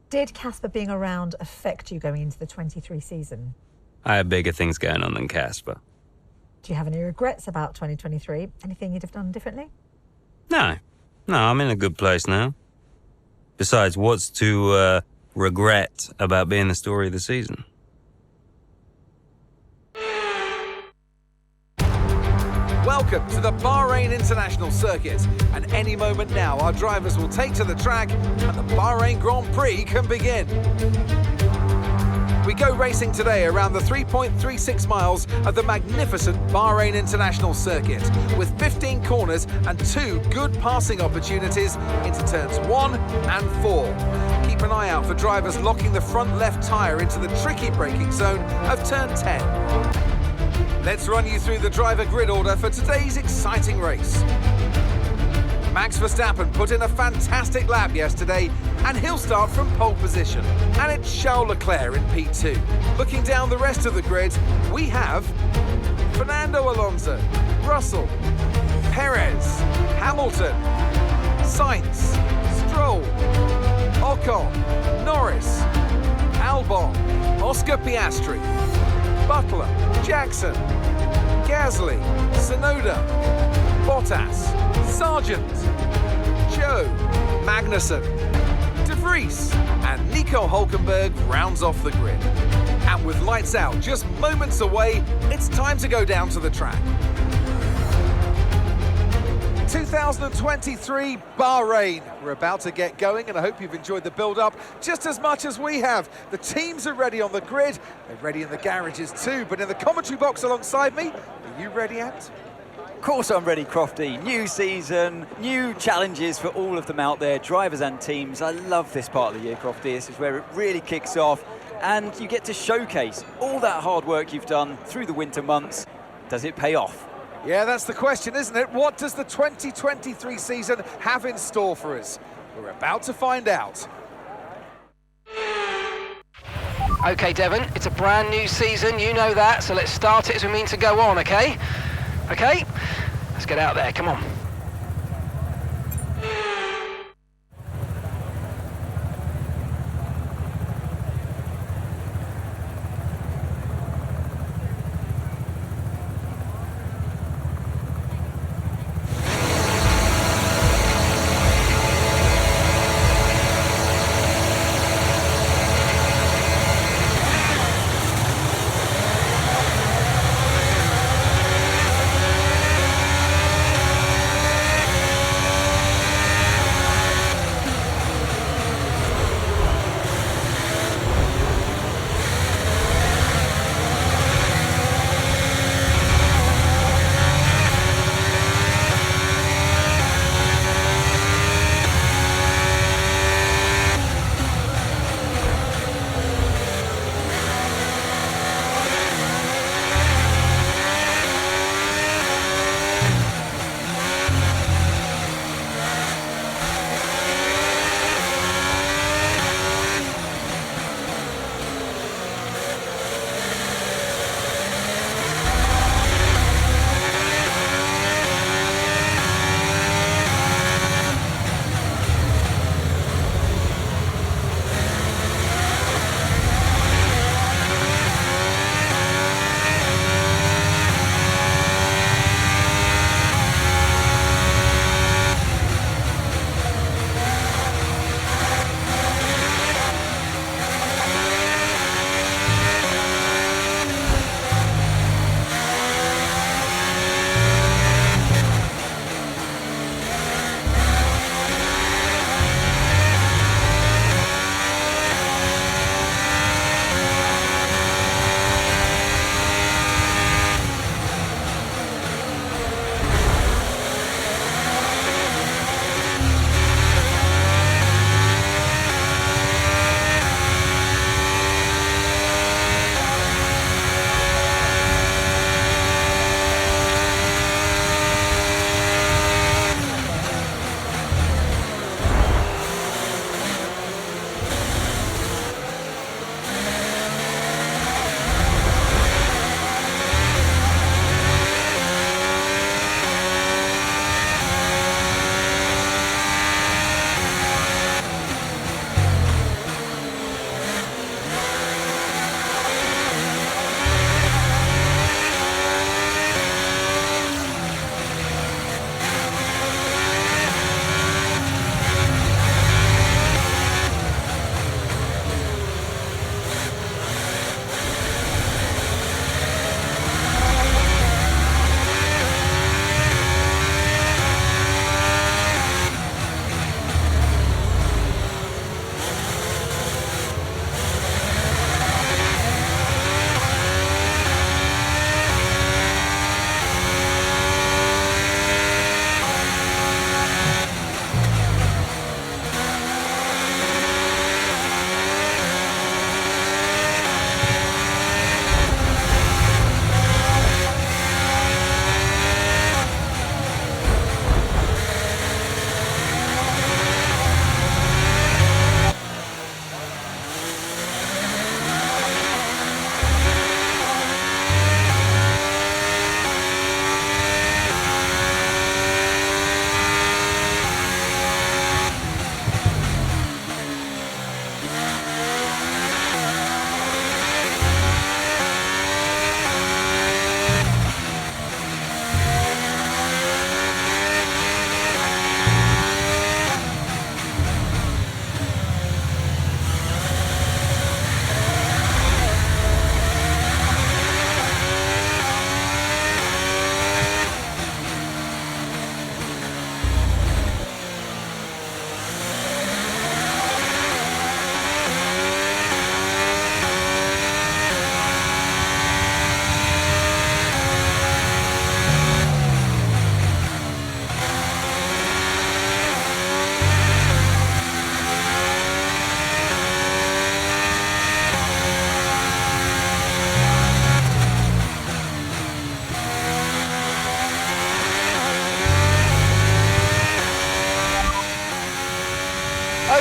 Did Casper being around affect you going into the 23 season? I had bigger things going on than Casper. Do you have any regrets about 2023? Anything you'd have done differently? No, I'm in a good place now. Besides, what's to regret about being the story of the season? Welcome to the Bahrain International Circuit, and any moment now our drivers will take to the track and the Bahrain Grand Prix can begin. We go racing today around the 3.36 miles of the magnificent Bahrain International Circuit, with 15 corners and 2 good passing opportunities into turns 1 and 4. Keep an eye out for drivers locking the front left tyre into the tricky braking zone of turn 10. Let's run you through the driver grid order for today's exciting race. Max Verstappen put in a fantastic lap yesterday, and he'll start from pole position. And it's Charles Leclerc in P2. Looking down the rest of the grid, we have Fernando Alonso, Russell, Perez, Hamilton, Sainz, Stroll, Ocon, Norris, Albon, Oscar Piastri, Butler, Jackson, Gasly, Tsunoda, Bottas, Sargent, Joe, Magnussen, De Vries, and Nico Hulkenberg rounds off the grid. And with lights out just moments away, it's time to go down to the track. 2023 Bahrain. We're about to get going, and I hope you've enjoyed the build-up just as much as we have. The teams are ready on the grid, they're ready in the garages too, but in the commentary box alongside me, are you ready, Ant? Of course I'm ready, Crofty. New season, new challenges for all of them out there, drivers and teams. I love this part of the year, Crofty. This is where it really kicks off, and you get to showcase all that hard work you've done through the winter months. Does it pay off? Yeah, that's the question, isn't it? What does the 2023 season have in store for us? We're about to find out. Okay, Devon, it's a brand new season, you know that, so let's start it as we mean to go on, okay? Okay, let's get out there, come on.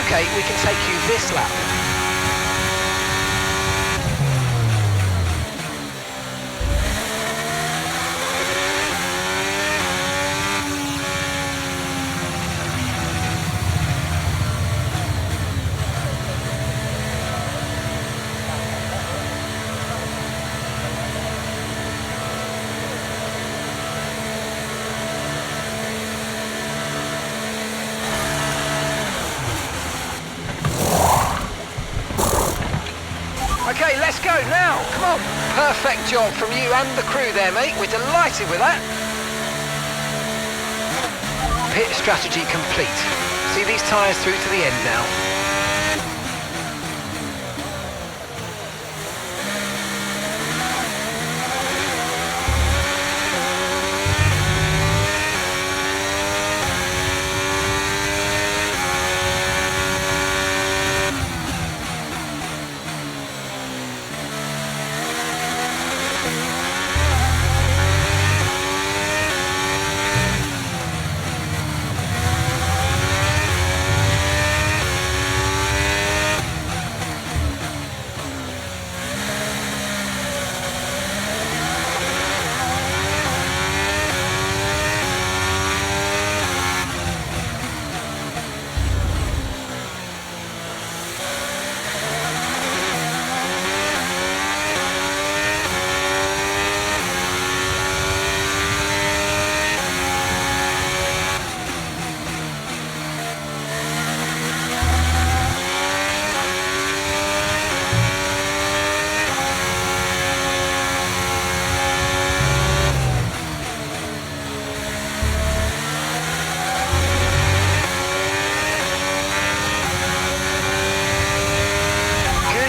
Okay, we can take you this lap. Okay, let's go now. Come on. Perfect job from you and the crew there, mate. We're delighted with that. Pit strategy complete. See these tyres through to the end now.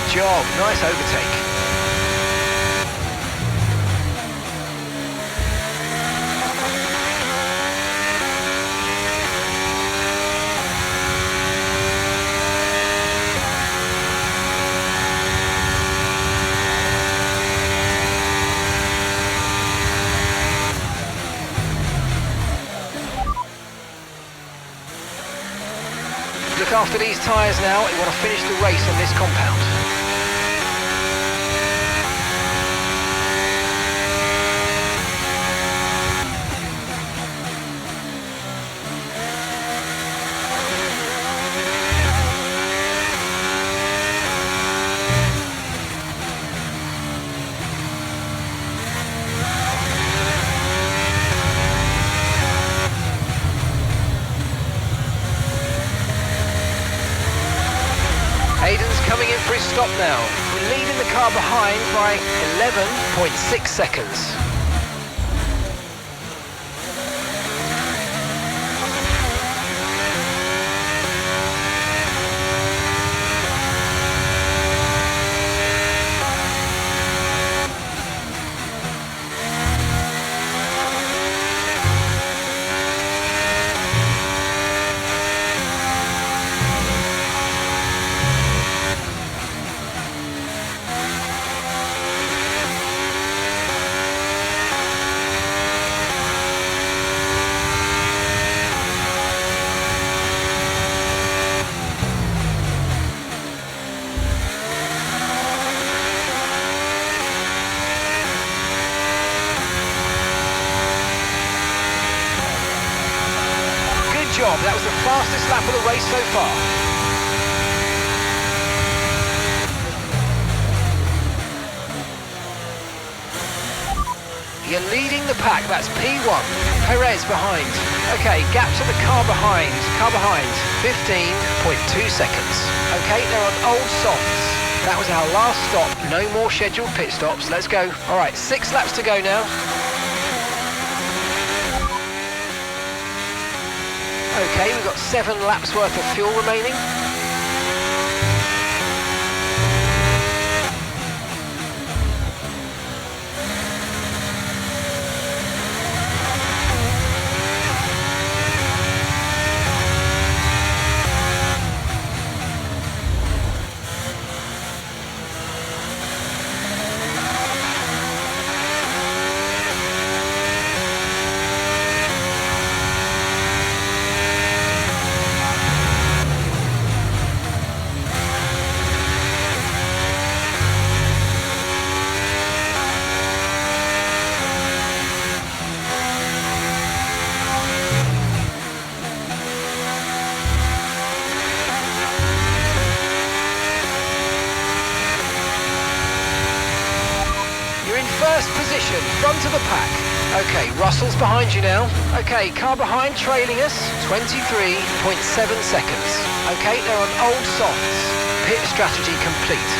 Job, nice overtake. Look after these tyres now. You want to finish the race on this compound. Aiden's coming in for his stop now. We're leading the car behind by 11.6 seconds. Job. That was the fastest lap of the race so far. You're leading the pack. That's P1. Perez behind. Okay, gap to the car behind. 15.2 seconds. Okay, they're on old softs. That was our last stop. No more scheduled pit stops. Let's go. All right, 6 laps to go now. Okay, we've got 7 laps worth of fuel remaining. first position, front of the pack. Okay, Russell's behind you now. Okay, car behind trailing us, 23.7 seconds. Okay, they're on old softs. Pit strategy complete.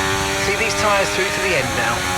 See these tyres through to the end now.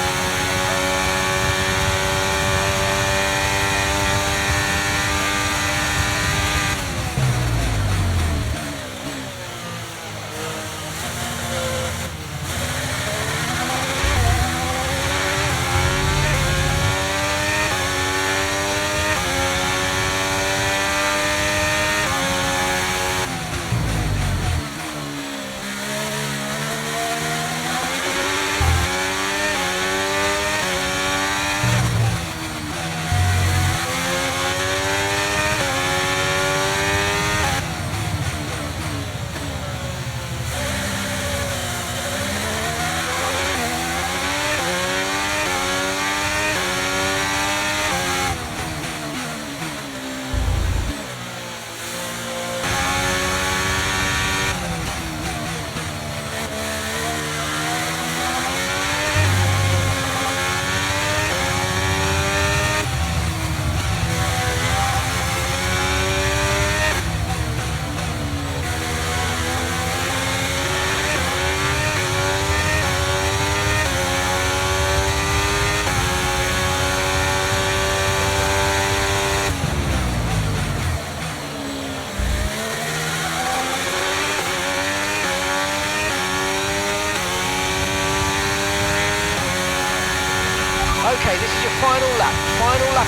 Okay, this is your final lap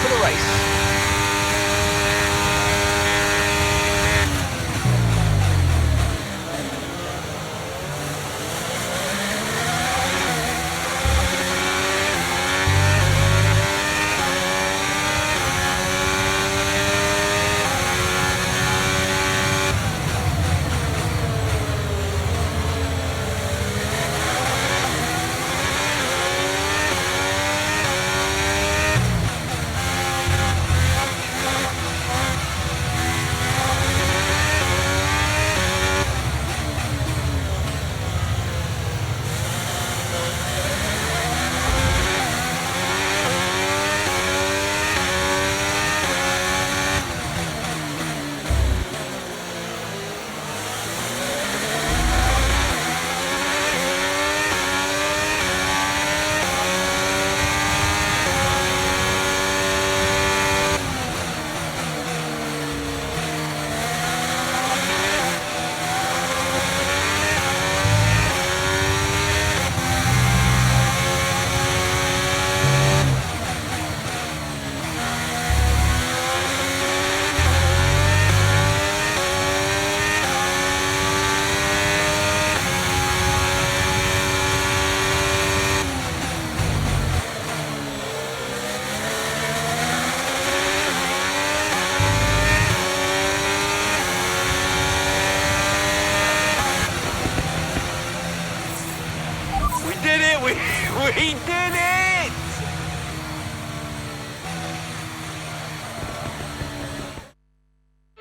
of the race. We did it!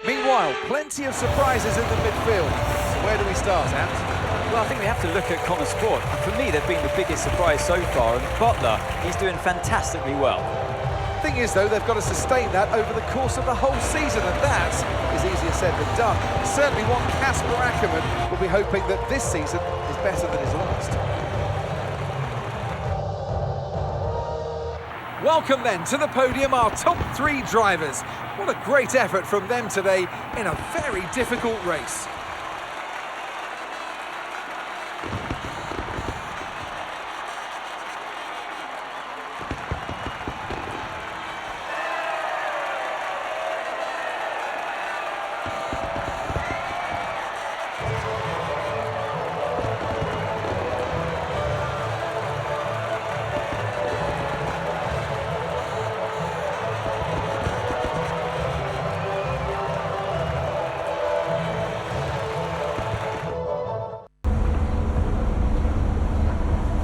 Meanwhile, plenty of surprises in the midfield. Where do we start, Ant? Well, I think we have to look at Konnorsport. For me, they've been the biggest surprise so far, and Butler, he's doing fantastically well. Thing is, though, they've got to sustain that over the course of the whole season, and that is easier said than done. Certainly one Casper Ackerman will be hoping that this season is better than his last. Welcome then to the podium, our top three drivers. What a great effort from them today in a very difficult race.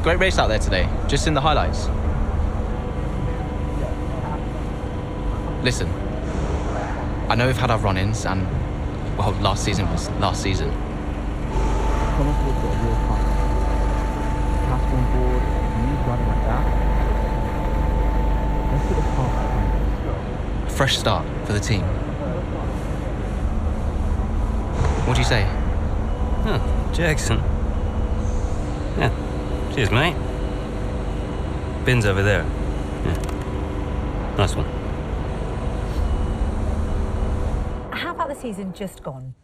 Great race out there today, just in the highlights. Listen, I know we've had our run-ins and, well, last season was last season. Konnorsport's got a real talent. Casper on board, new running like that. Let's put the car behind. A fresh start for the team. What do you say? Huh, Jackson. Yeah. Cheers, mate. Bin's over there. Yeah. Nice one. How about the season just gone?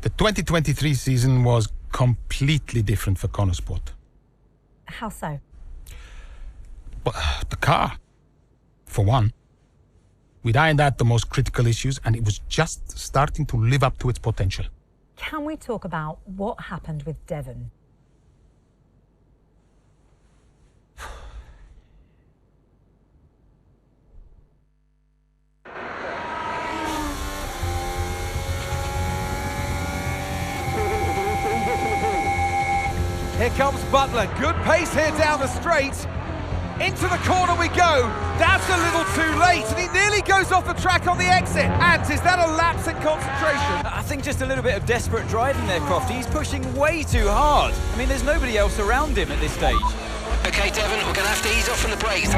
The 2023 season was completely different for Konnorsport. How so? But the car, for one. We'd ironed out the most critical issues, and it was just starting to live up to its potential. Can we talk about what happened with Devon? Here comes Butler, good pace here down the straight. Into the corner we go. That's a little too late, and he nearly goes off the track on the exit. And is that a lapse in concentration? I think just a little bit of desperate driving there, Crofty. He's pushing way too hard. I mean, there's nobody else around him at this stage. Okay, Devon, we're going to have to ease off from the brakes.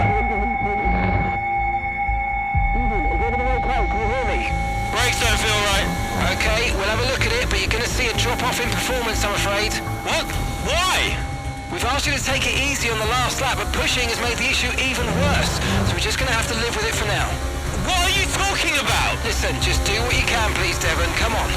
Brakes don't feel right. Okay, we'll have a look at it, but you're going to see a drop-off in performance, I'm afraid. What? Why? We've asked you to take it easy on the last lap, but pushing has made the issue even worse. So we're just going to have to live with it for now. What are you talking about? Listen, just do what you can, please, Devon. Come on.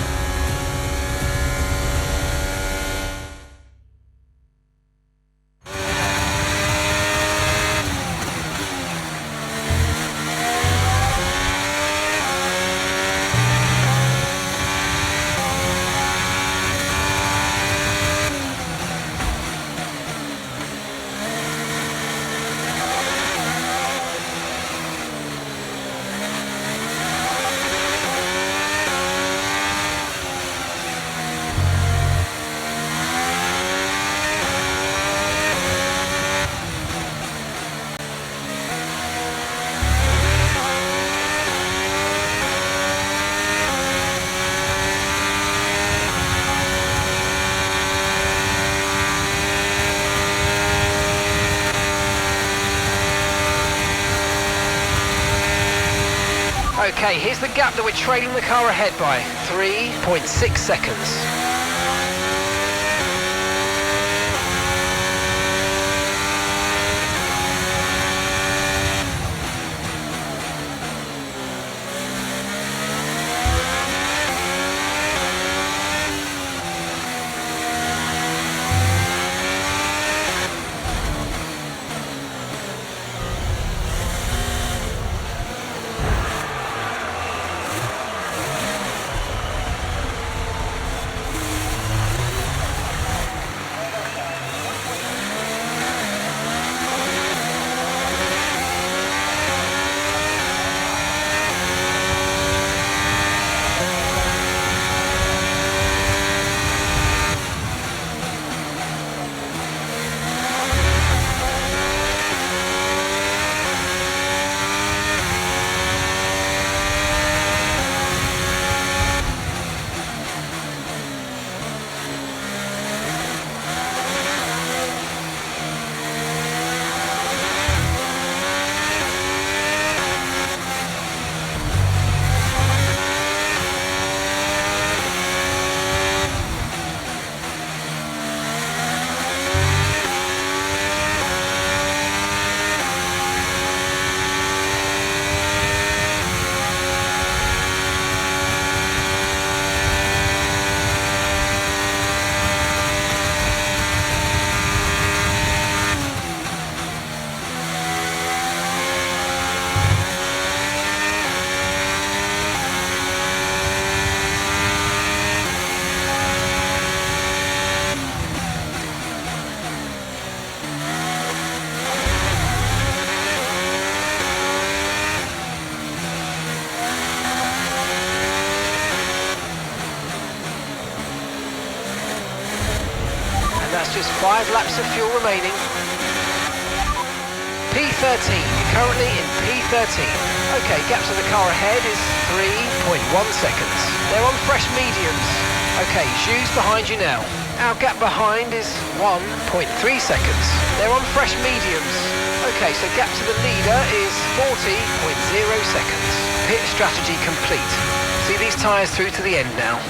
Okay, here's the gap that we're trailing the car ahead by. 3.6 seconds. Just 5 laps of fuel remaining. P13, currently in P13. Okay, gap to the car ahead is 3.1 seconds. They're on fresh mediums. Okay, shoes behind you now. Our gap behind is 1.3 seconds. They're on fresh mediums. Okay, so gap to the leader is 40.0 seconds. Pit strategy complete. See these tyres through to the end now.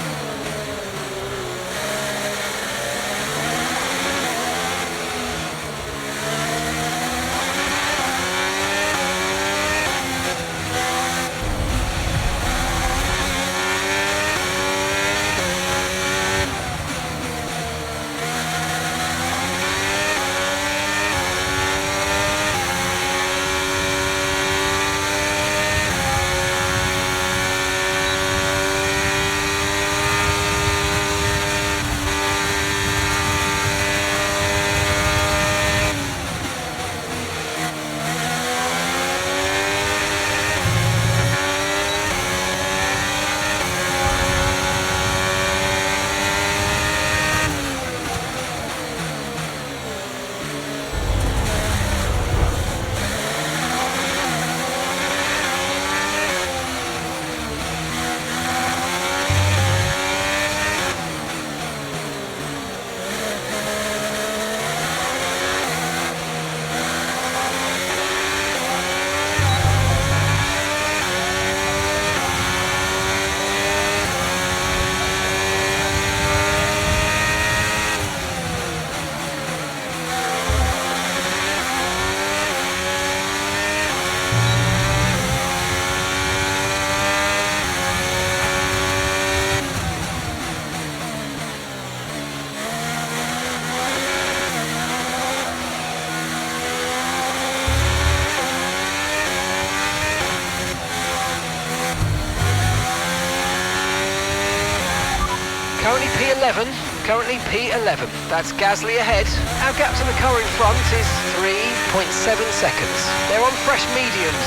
Currently P11. That's Gasly ahead. Our gap to the car in front is 3.7 seconds. They're on fresh mediums.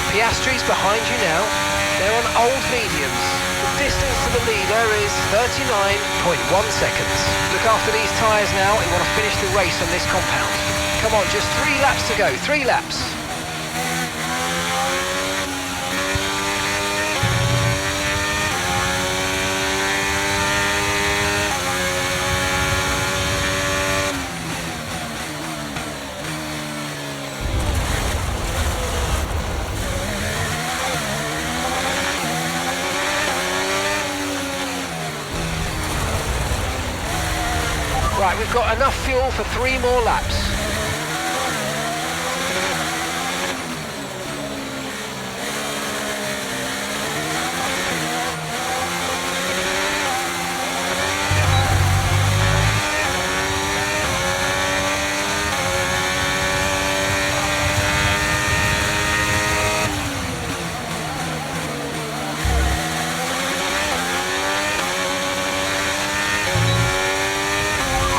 Piastri's behind you now. They're on old mediums. The distance to the leader is 39.1 seconds. Look after these tyres now. We want to finish the race on this compound. Come on, just 3 laps to go. 3 laps. Right, we've got enough fuel for 3 more laps.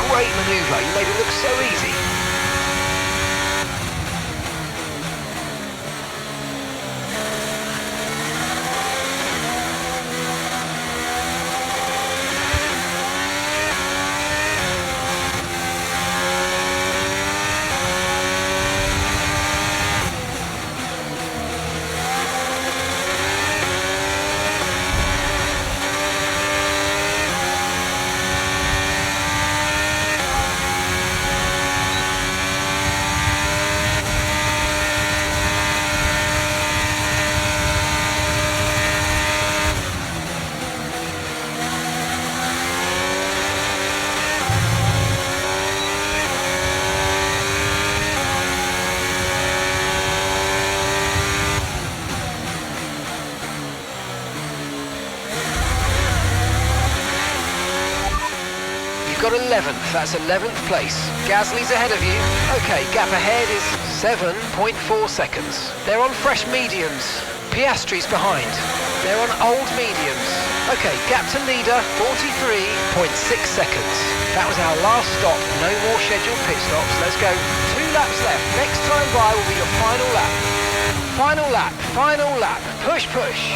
Great manoeuvre, you made it look so easy. Got 11th, that's 11th place. Gasly's ahead of you. Okay, gap ahead is 7.4 seconds. They're on fresh mediums. Piastri's behind. They're on old mediums. Okay, gap to leader, 43.6 seconds. That was our last stop. No more scheduled pit stops. Let's go. 2 laps left. Next time by will be your final lap. Final lap, final lap. Push, push.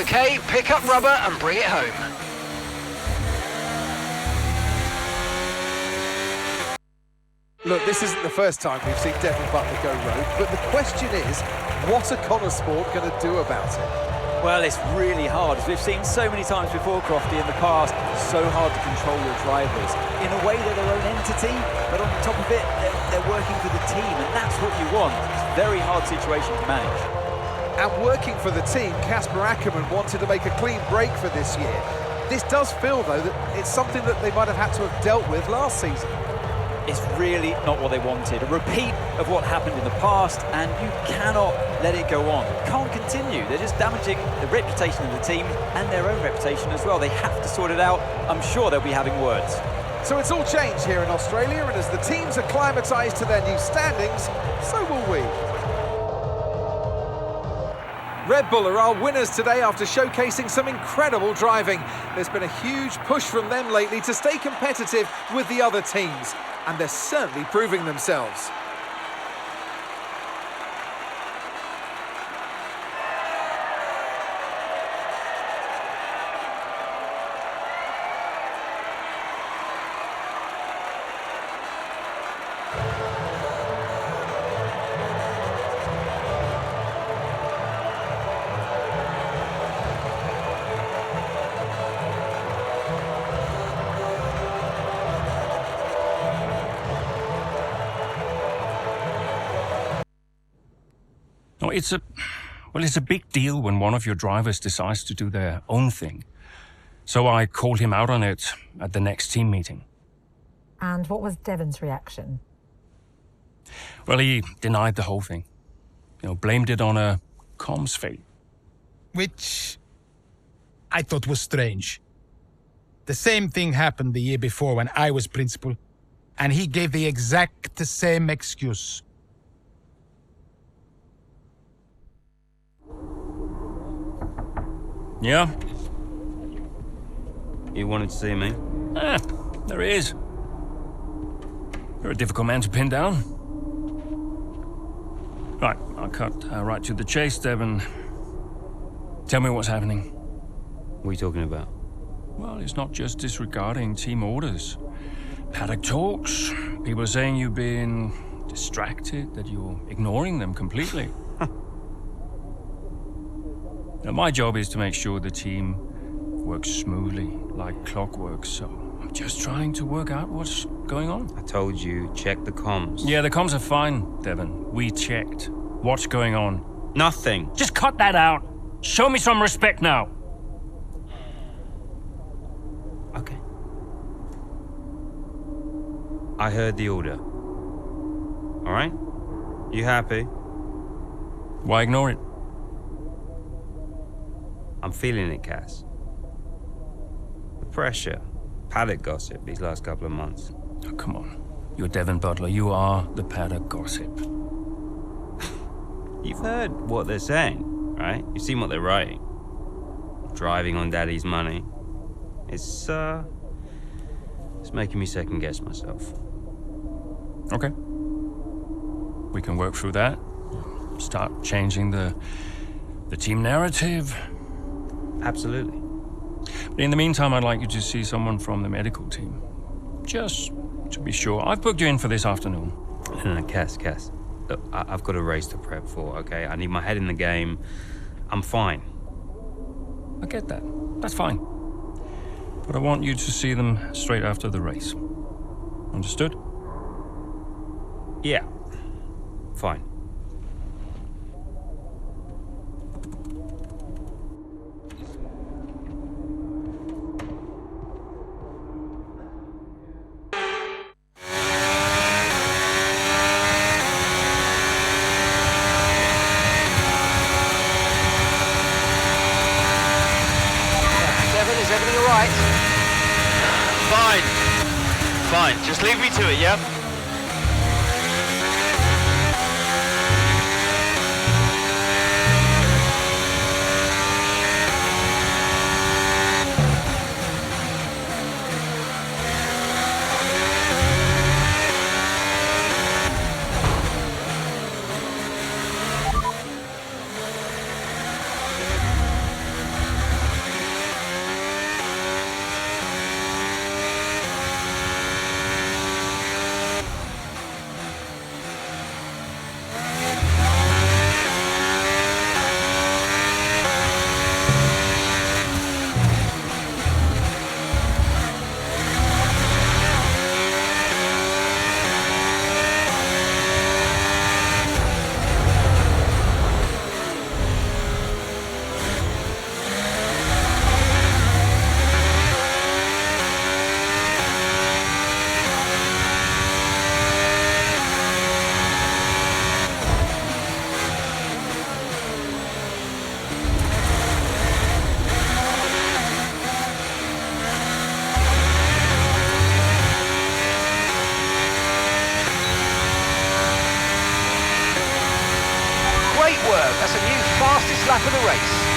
Okay, pick up rubber and bring it home. Look, this isn't the first time we've seen Devin Butler go rogue, but the question is, what are Konnorsport going to do about it? Well, it's really hard, as we've seen so many times before, Crofty, in the past. So hard to control your drivers. In a way, they're their own entity, but on top of it, they're working for the team, and that's what you want. It's a very hard situation to manage. And working for the team, Casper Ackerman wanted to make a clean break for this year. This does feel, though, that it's something that they might have had to have dealt with last season. It's really not what they wanted. A repeat of what happened in the past, and you cannot let it go on. It can't continue. They're just damaging the reputation of the team and their own reputation as well. They have to sort it out. I'm sure they'll be having words. So it's all changed here in Australia, and as the teams acclimatised to their new standings, so will we. Red Bull are our winners today after showcasing some incredible driving. There's been a huge push from them lately to stay competitive with the other teams, and they're certainly proving themselves. No, it's a big deal when one of your drivers decides to do their own thing. So I called him out on it at the next team meeting. And what was Devin's reaction? Well, he denied the whole thing. Blamed it on a comms fail. Which I thought was strange. The same thing happened the year before when I was principal, and he gave the exact same excuse. Yeah? You wanted to see me? There he is. You're a difficult man to pin down. Right, I'll cut right to the chase, Devin. Tell me what's happening. What are you talking about? Well, it's not just disregarding team orders. Paddock talks. People are saying you've been distracted, that you're ignoring them completely. Now, my job is to make sure the team works smoothly, like clockwork, so I'm just trying to work out what's going on. I told you, check the comms. Yeah, the comms are fine, Devin. We checked. What's going on? Nothing. Just cut that out. Show me some respect now. Okay. I heard the order. All right? You happy? Why ignore it? I'm feeling it, Cass. The pressure, paddock gossip these last couple of months. Oh, come on. You're Devin Butler. You are the paddock gossip. You've heard what they're saying, right? You've seen what they're writing. Driving on Daddy's money. It's making me second guess myself. Okay. We can work through that. Start changing the team narrative. Absolutely. But in the meantime, I'd like you to see someone from the medical team. Just to be sure. I've booked you in for this afternoon. No, Cass. Look, I've got a race to prep for, okay? I need my head in the game. I'm fine. I get that. That's fine. But I want you to see them straight after the race. Understood? Yeah. Fine. Fine, just leave me to it, yeah? great work. That's a new fastest lap of the race.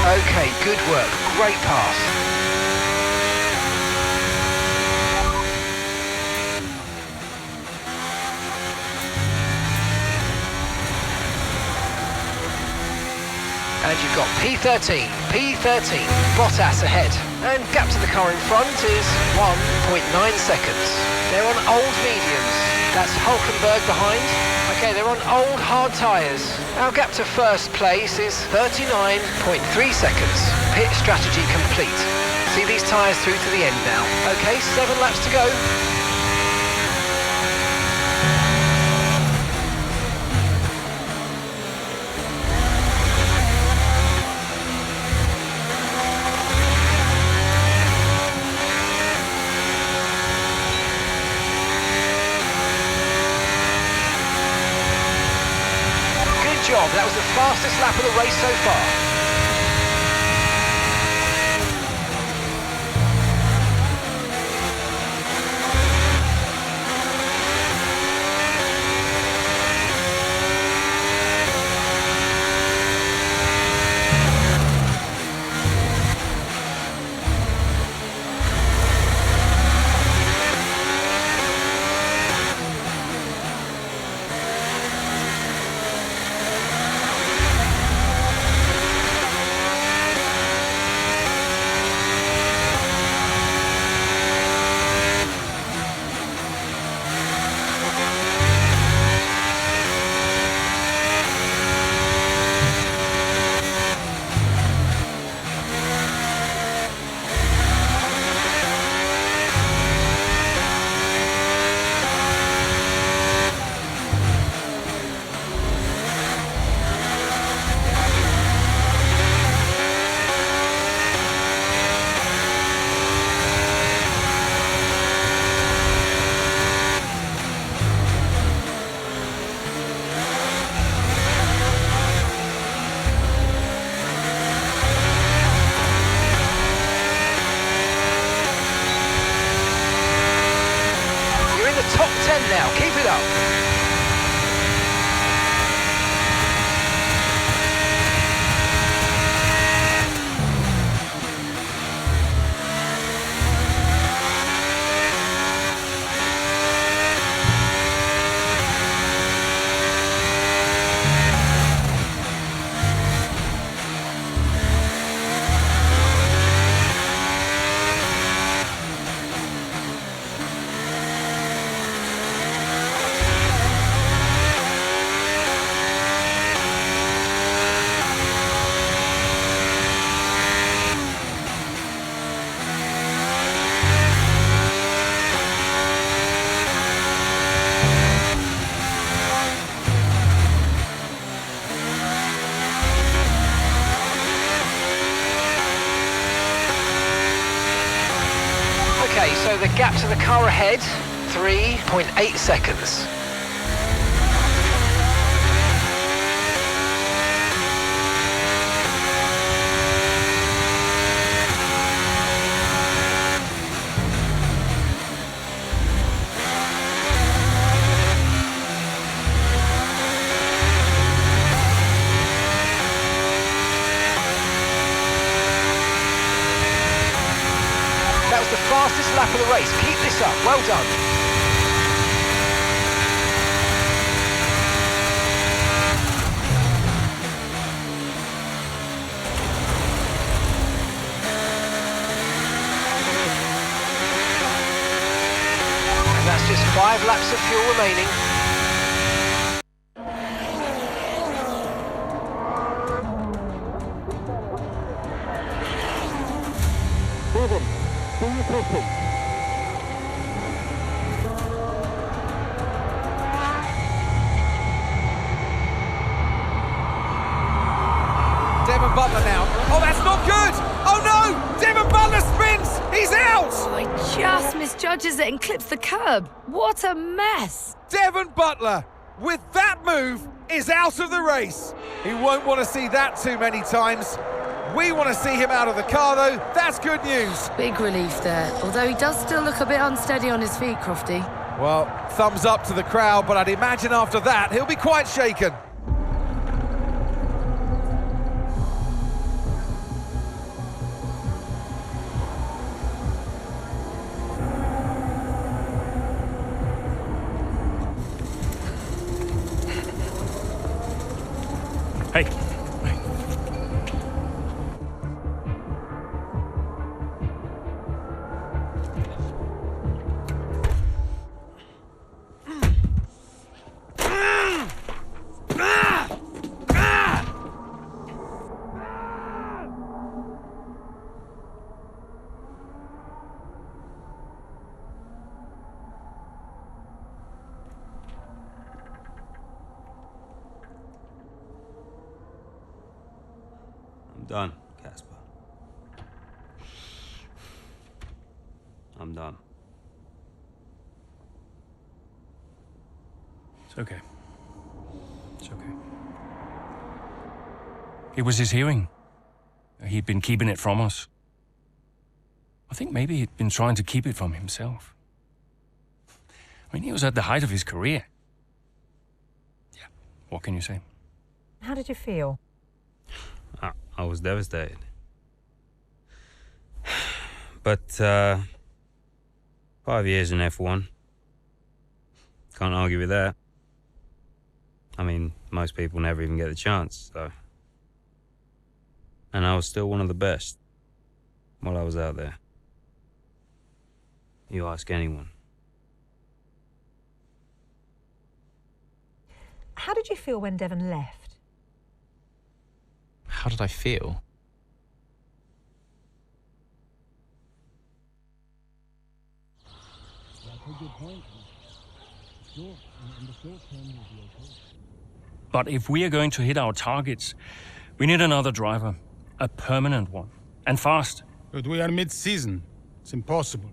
Okay, good work. Great pass. And you've got P13, Bottas ahead. And gap to the car in front is 1.9 seconds. They're on old mediums. That's Hulkenberg behind. Okay, they're on old hard tyres. Our gap to first place is 39.3 seconds. Pit strategy complete. See these tyres through to the end now. Okay, 7 laps to go. That was the fastest lap of the race so far. Top 10 now, keep it up. Okay, so the gap to the car ahead, 3.8 seconds. That was the fastest lap of the race. Keep this up. Well done. And that's just 5 laps of fuel remaining. Butler now. Oh, that's not good! Oh no! Devon Butler spins! He's out! Oh, he just misjudges it and clips the curb. What a mess! Devon Butler, with that move, is out of the race. He won't want to see that too many times. We want to see him out of the car, though. That's good news. Big relief there, although he does still look a bit unsteady on his feet, Crofty. Well, thumbs up to the crowd, but I'd imagine after that, he'll be quite shaken. Hey. I'm done, Casper. I'm done. It's okay. It's okay. It was his hearing. He'd been keeping it from us. I think maybe he'd been trying to keep it from himself. I mean, he was at the height of his career. Yeah, what can you say? How did you feel? I was devastated. But 5 years in F1. Can't argue with that. I mean, most people never even get the chance, so. And I was still one of the best while I was out there. You ask anyone. How did you feel when Devon left? How did I feel? But if we are going to hit our targets, we need another driver. A permanent one. And fast. But we are mid-season. It's impossible.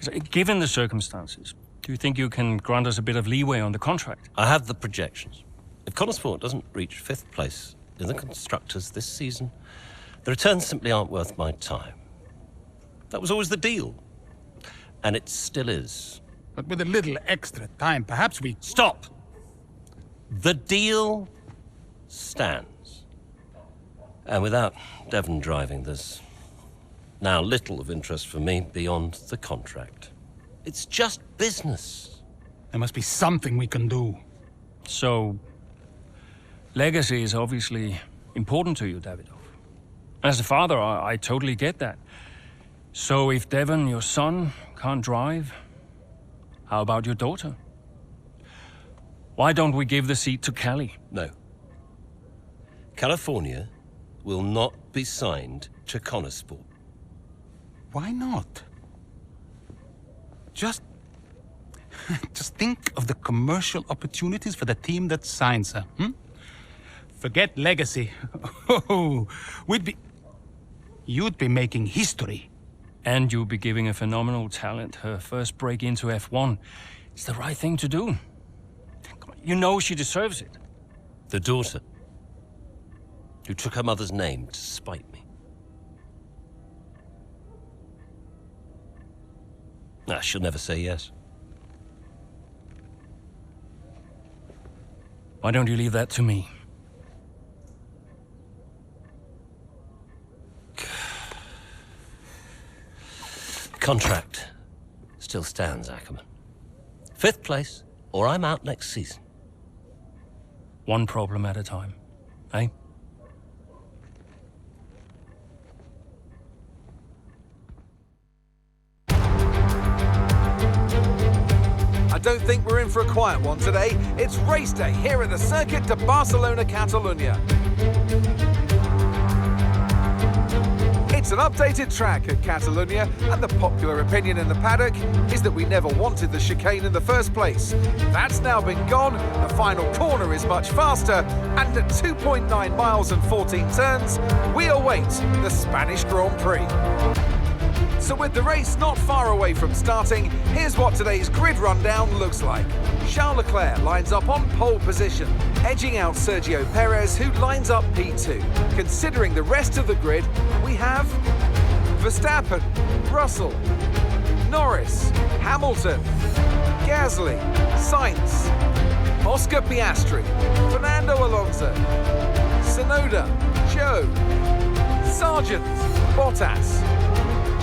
So, given the circumstances, do you think you can grant us a bit of leeway on the contract? I have the projections. If Konnorsport doesn't reach 5th place in the constructors this season, the returns simply aren't worth my time. That was always the deal. And it still is. But with a little extra time, perhaps we... Stop! The deal stands. And without Devon driving, there's now little of interest for me beyond the contract. It's just business. There must be something we can do. So, legacy is obviously important to you, Davidov. As a father, I totally get that. So if Devon, your son, can't drive, how about your daughter? Why don't we give the seat to Callie? No. California will not be signed to Konnorsport. Why not? Just think of the commercial opportunities for the team that signs her. Forget legacy. You'd be making history. And you'll be giving a phenomenal talent her first break into F1. It's the right thing to do. You know she deserves it. The daughter who took her mother's name to spite me. Nah, she'll never say yes. Why don't you leave that to me? Contract still stands, Ackerman. 5th place, or I'm out next season. One problem at a time, eh? I don't think we're in for a quiet one today. It's race day here at the Circuit de Barcelona, Catalunya. It's It's an updated track at Catalonia, and the popular opinion in the paddock is that we never wanted the chicane in the first place. That's now been gone, the final corner is much faster, and at 2.9 miles and 14 turns, we await the Spanish Grand Prix. So with the race not far away from starting, here's what today's grid rundown looks like. Charles Leclerc lines up on pole position, edging out Sergio Perez, who lines up P2. Considering the rest of the grid, we have Verstappen, Russell, Norris, Hamilton, Gasly, Sainz, Oscar Piastri, Fernando Alonso, Tsunoda, Zhou, Sargent, Bottas,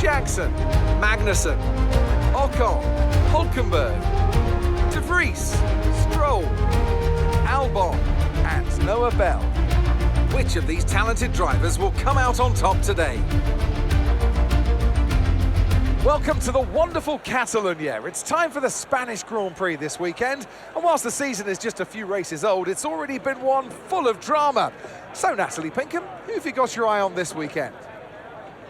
Jackson, Magnussen, Ocon, Hulkenberg, De Vries, Stroll, Albon and Noah Bell. Which of these talented drivers will come out on top today? Welcome to the wonderful Catalonia. It's time for the Spanish Grand Prix this weekend, and whilst the season is just a few races old, it's already been one full of drama. So Natalie Pinkham, who have you got your eye on this weekend?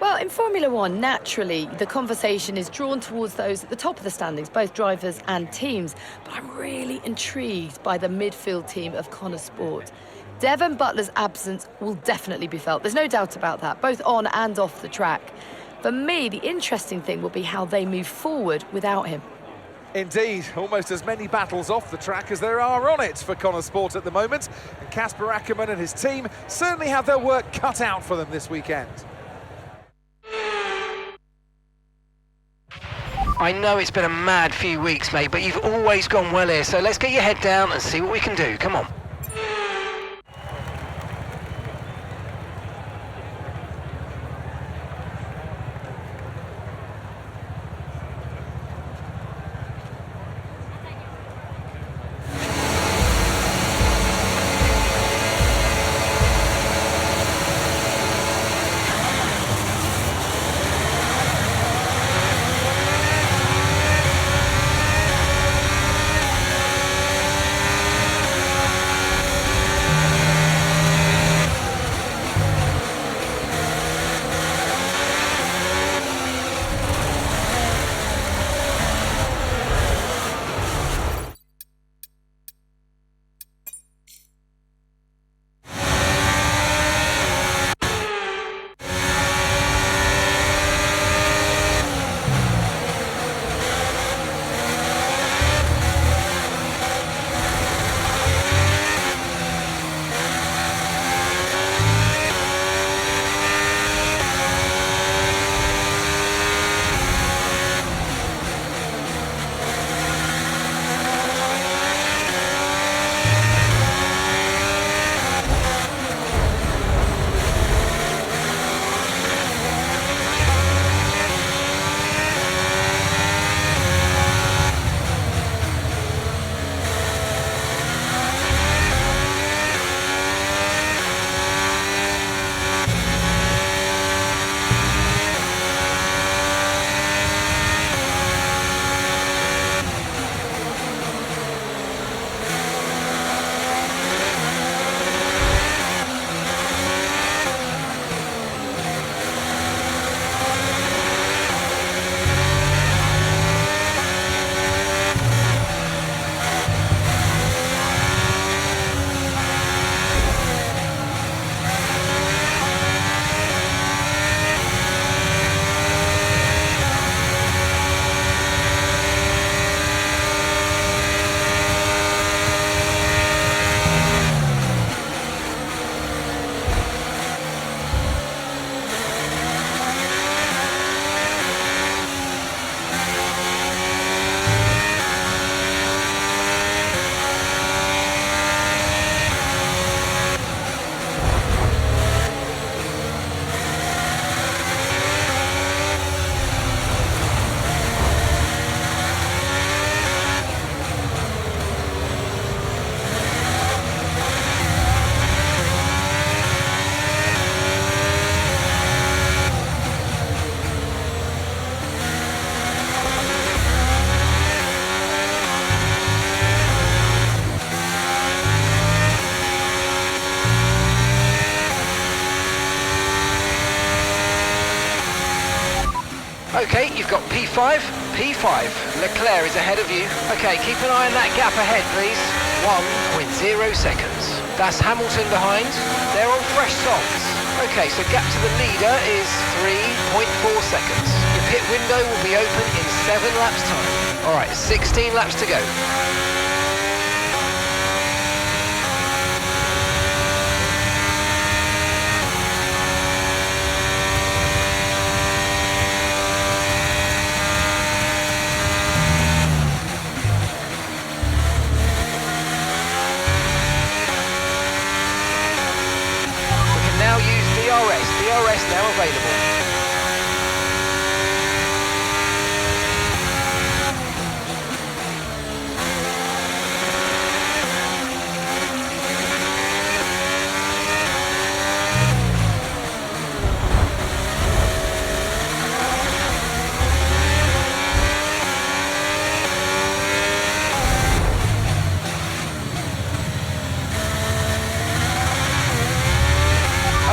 Well, in Formula One, naturally, the conversation is drawn towards those at the top of the standings, both drivers and teams. But I'm really intrigued by the midfield team of Konnorsport. Devon Butler's absence will definitely be felt. There's no doubt about that, both on and off the track. For me, the interesting thing will be how they move forward without him. Indeed, almost as many battles off the track as there are on it for Konnorsport at the moment. And Casper Ackermann and his team certainly have their work cut out for them this weekend. I know it's been a mad few weeks, mate, but you've always gone well here, so let's get your head down and see what we can do. Come on. Okay, you've got P5, P5. Leclerc is ahead of you. Okay, keep an eye on that gap ahead, please. 1.0 seconds. That's Hamilton behind. They're on fresh softs. Okay, so gap to the leader is 3.4 seconds. Your pit window will be open in 7 laps time. All right, 16 laps to go. DRS now available.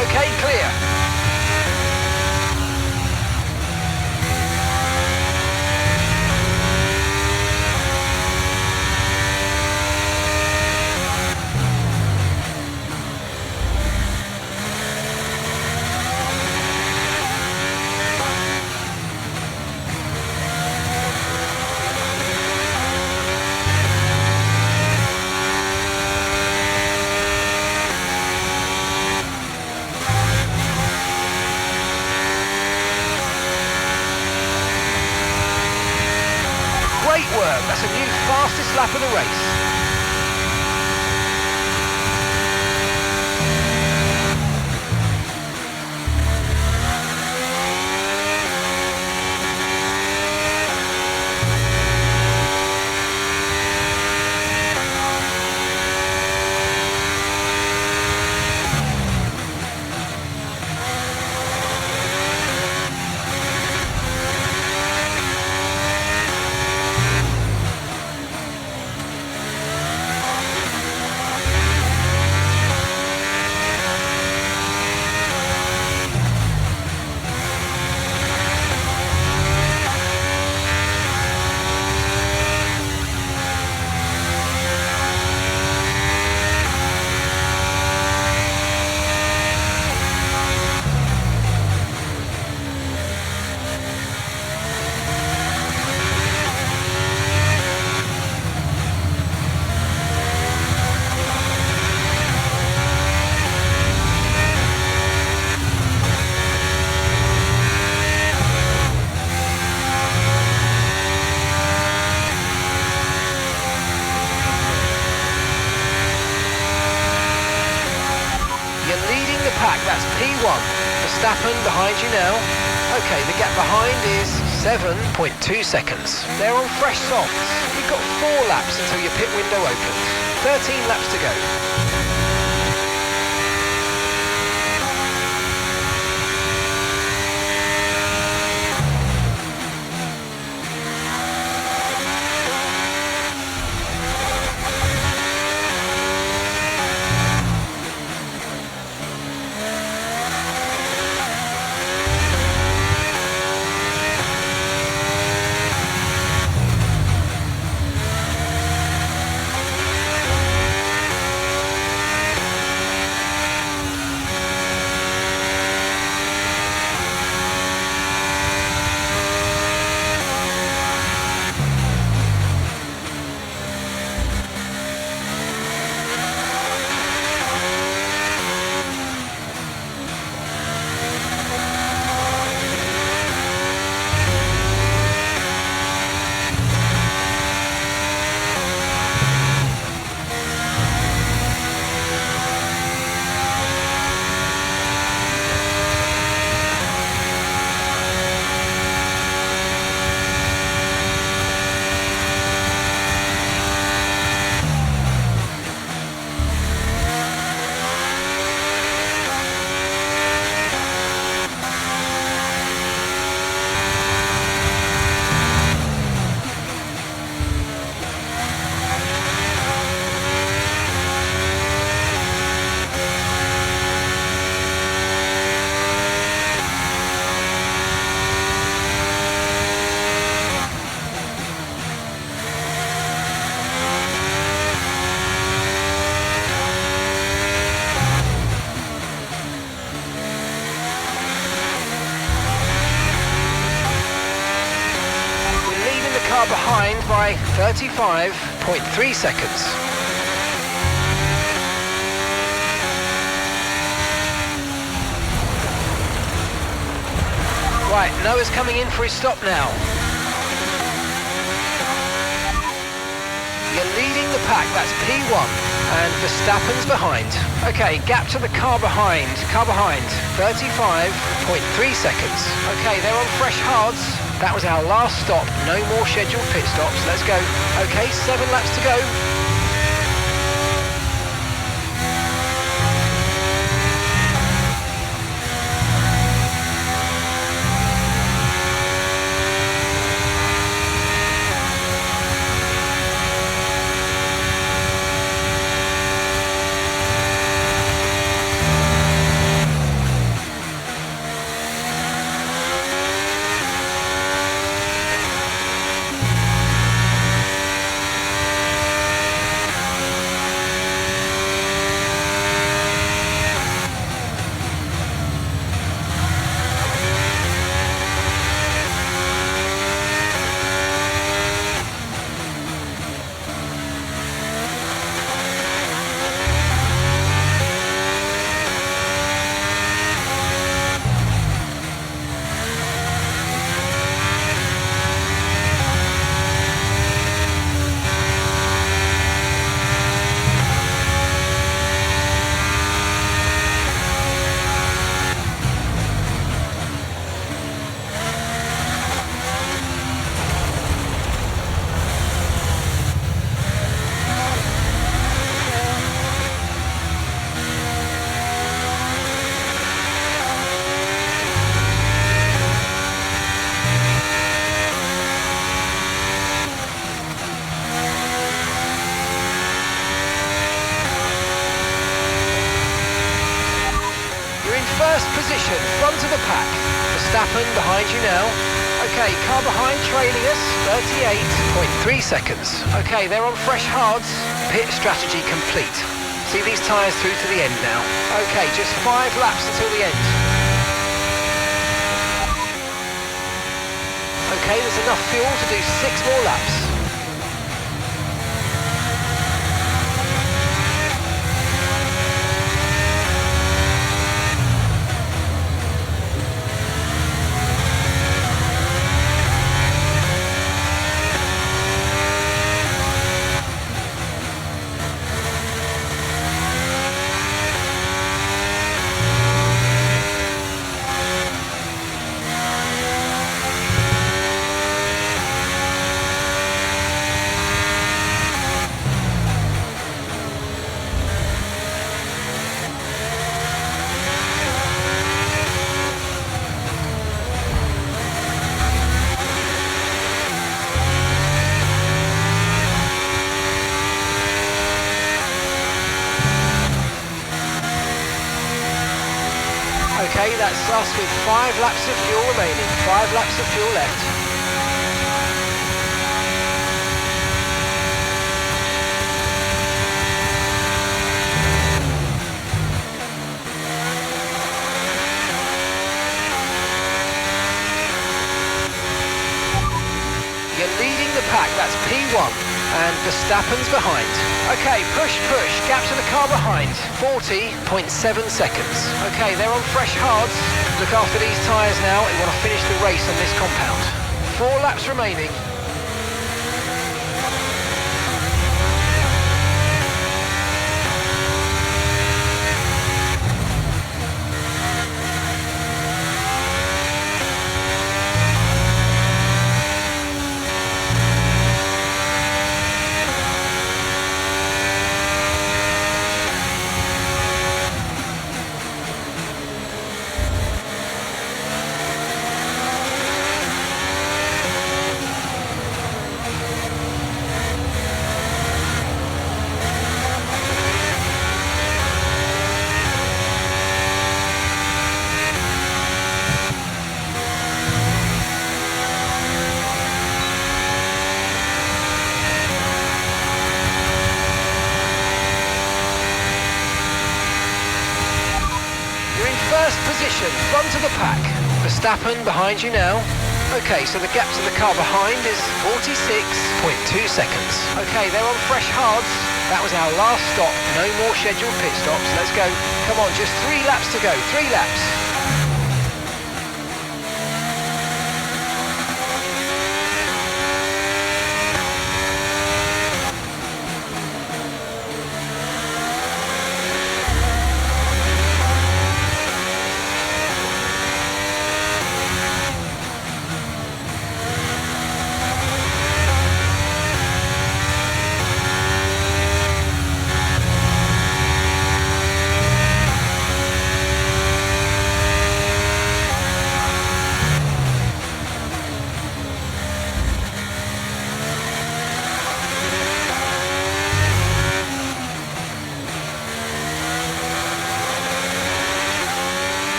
Okay, clear. Great work, that's a new fastest lap of the race. Pack, that's P1. Verstappen behind you now. Okay, the gap behind is 7.2 seconds. They're on fresh softs. You've got 4 laps until your pit window opens. 13 laps to go. behind by 35.3 seconds. Right, Noah's coming in for his stop now. You're leading the pack, that's P1, and Verstappen's behind. Okay, gap to the car behind, 35.3 seconds. Okay, they're on fresh hards. That was our last stop, no more scheduled pit stops, let's go. Okay, 7 laps to go. First position, front of the pack. Verstappen behind you now. Okay, car behind trailing us, 38.3 seconds. Okay, they're on fresh hards. Pit strategy complete. See these tyres through to the end now. Okay, just 5 laps until the end. Okay, there's enough fuel to do 6 more laps. Okay, that's us with 5 laps of fuel remaining, 5 laps of fuel left. You're leading the pack, that's P1, and Verstappen's behind. Okay, push, gap to the car behind, 40.7 seconds. Okay, they're on fresh hards. Look after these tyres now, we want to finish the race on this compound. 4 laps remaining. First position, front of the pack. Verstappen behind you now. Okay, so the gap to the car behind is 46.2 seconds. Okay, they're on fresh hards. That was our last stop. No more scheduled pit stops. Let's go. Come on, just 3 laps to go. 3 laps.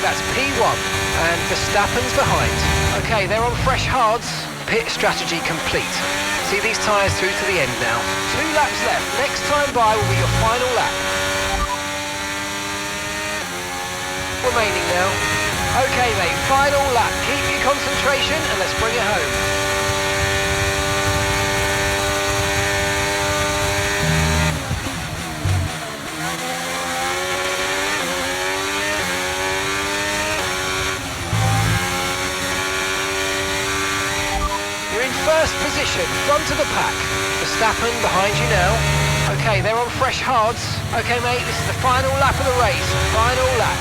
That's P1 and Verstappen's behind. Okay, they're on fresh hards. Pit strategy complete. See these tyres through to the end now. 2 laps left. Next time by will be your final lap. Remaining now. Okay, mate, final lap. Keep your concentration and let's bring it home. First position, front of the pack. Verstappen behind you now. Okay, they're on fresh hards. Okay, mate, this is the final lap of the race. Final lap.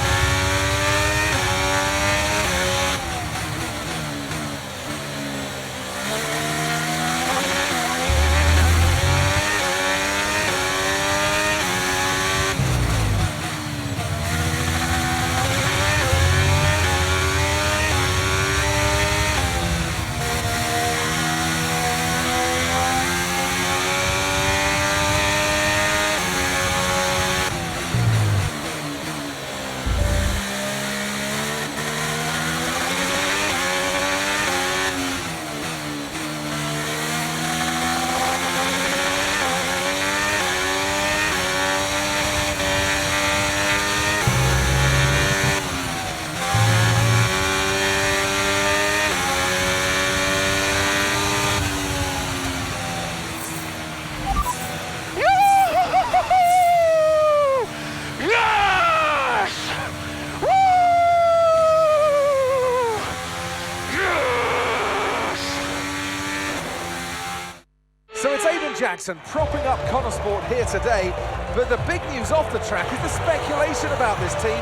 Jackson propping up Konnorsport here today, but the big news off the track is the speculation about this team,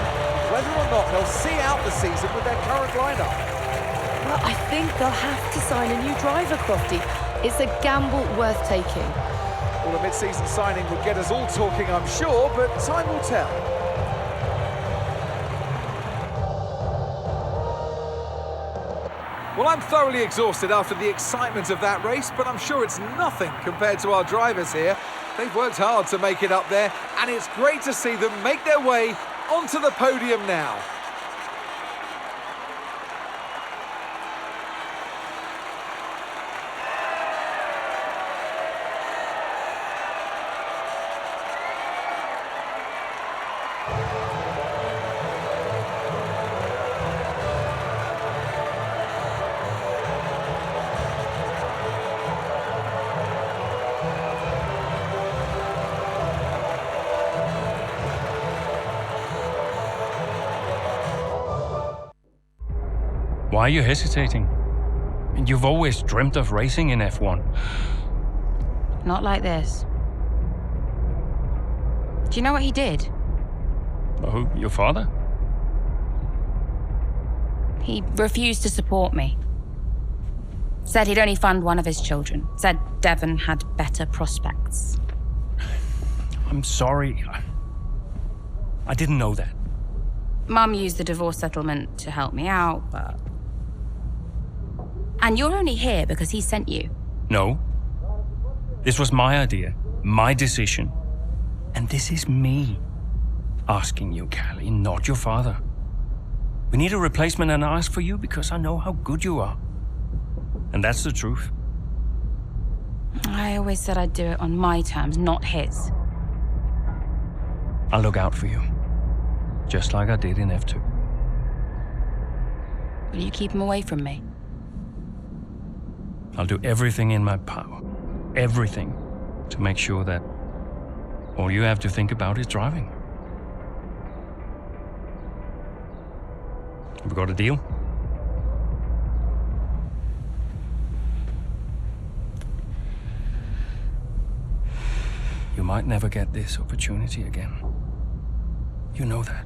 whether or not they'll see out the season with their current lineup. Well, I think they'll have to sign a new driver, Crofty. It's a gamble worth taking. Well, a mid-season signing would get us all talking, I'm sure, but time will tell. Well, I'm thoroughly exhausted after the excitement of that race, but I'm sure it's nothing compared to our drivers here. They've worked hard to make it up there, and it's great to see them make their way onto the podium now. Why are you hesitating? You've always dreamt of racing in F1. Not like this. Do you know what he did? Oh, your father? He refused to support me. Said he'd only fund one of his children. Said Devon had better prospects. I'm sorry. I didn't know that. Mum used the divorce settlement to help me out, but... And you're only here because he sent you. No. This was my idea, my decision. And this is me asking you, Callie, not your father. We need a replacement, and I ask for you because I know how good you are. And that's the truth. I always said I'd do it on my terms, not his. I'll look out for you. Just like I did in F2. Will you keep him away from me? I'll do everything in my power. Everything. To make sure that all you have to think about is driving. Have we got a deal? You might never get this opportunity again. You know that.